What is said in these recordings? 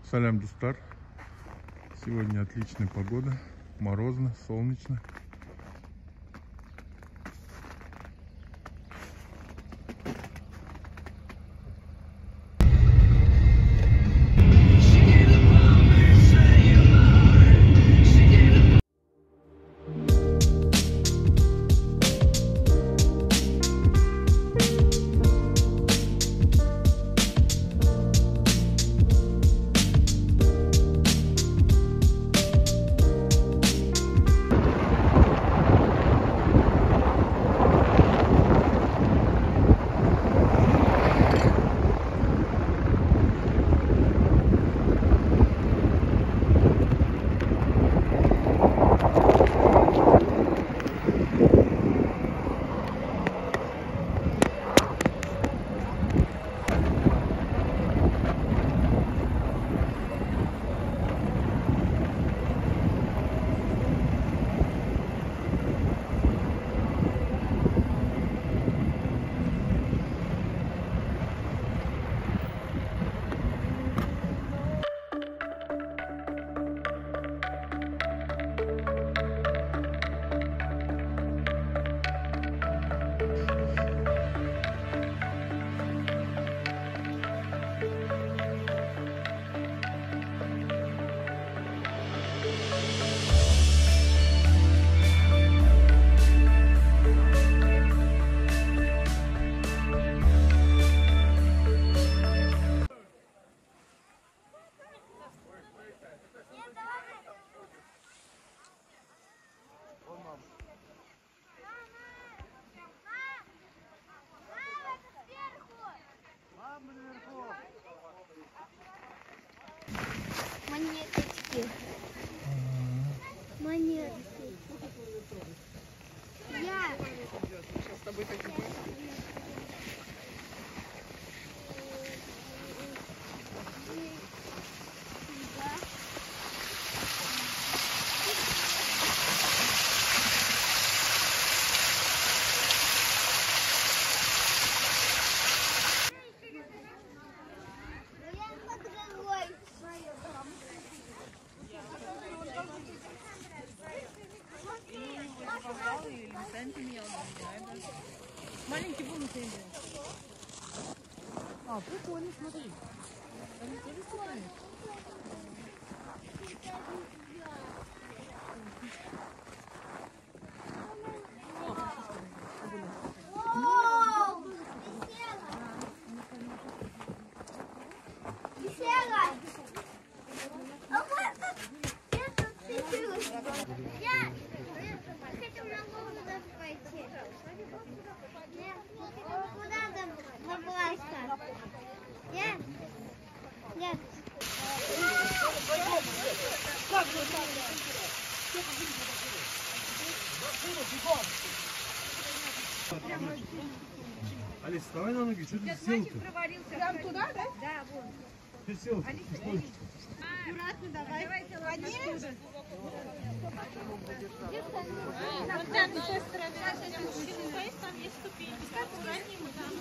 Салям, Дустар. Сегодня отличная погода. Морозно, солнечно. Монеточки. Монетки. Я. Сейчас с тобой такие. Маленький бонус я имею. А, прикольно, смотри. Они тоже прикольные. Нет. Алис, вставай на ноги, что ты сел-то? Прям туда, да? Да, вон. Ты сел? Аккуратно давай. Конечно. Вот там с той стороны. Там есть ступеньки. Как уроним, там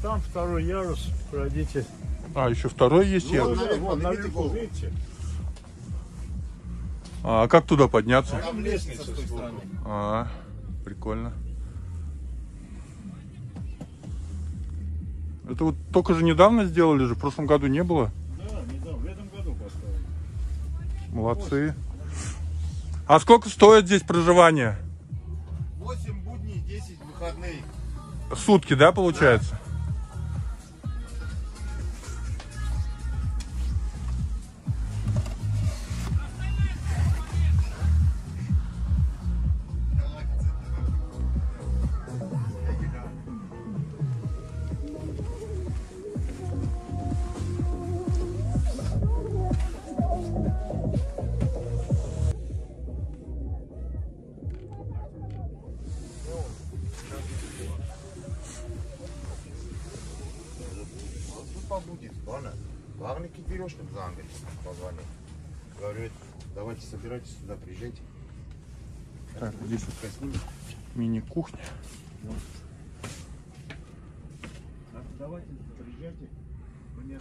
Там второй ярус, пройдите. А, еще второй есть ярус. Вон, наверху, видите? А как туда подняться? Там лестница с той стороны. А, прикольно. Это вот только же недавно сделали же, в прошлом году не было. Да, недавно, в этом году поставили. Молодцы. А сколько стоит здесь проживание? 8 будней, 10 выходные. Сутки, да, получается? Побудет, ладно? Главное, Кипирешкам звонит, позвонил. Говорит, давайте собирайтесь сюда, приезжайте. Так, здесь Пускай снимет. мини-кухня. Так, давайте, приезжайте. Мне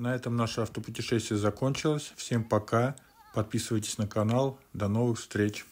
На этом наше автопутешествие закончилось. Всем пока. Подписывайтесь на канал. До новых встреч.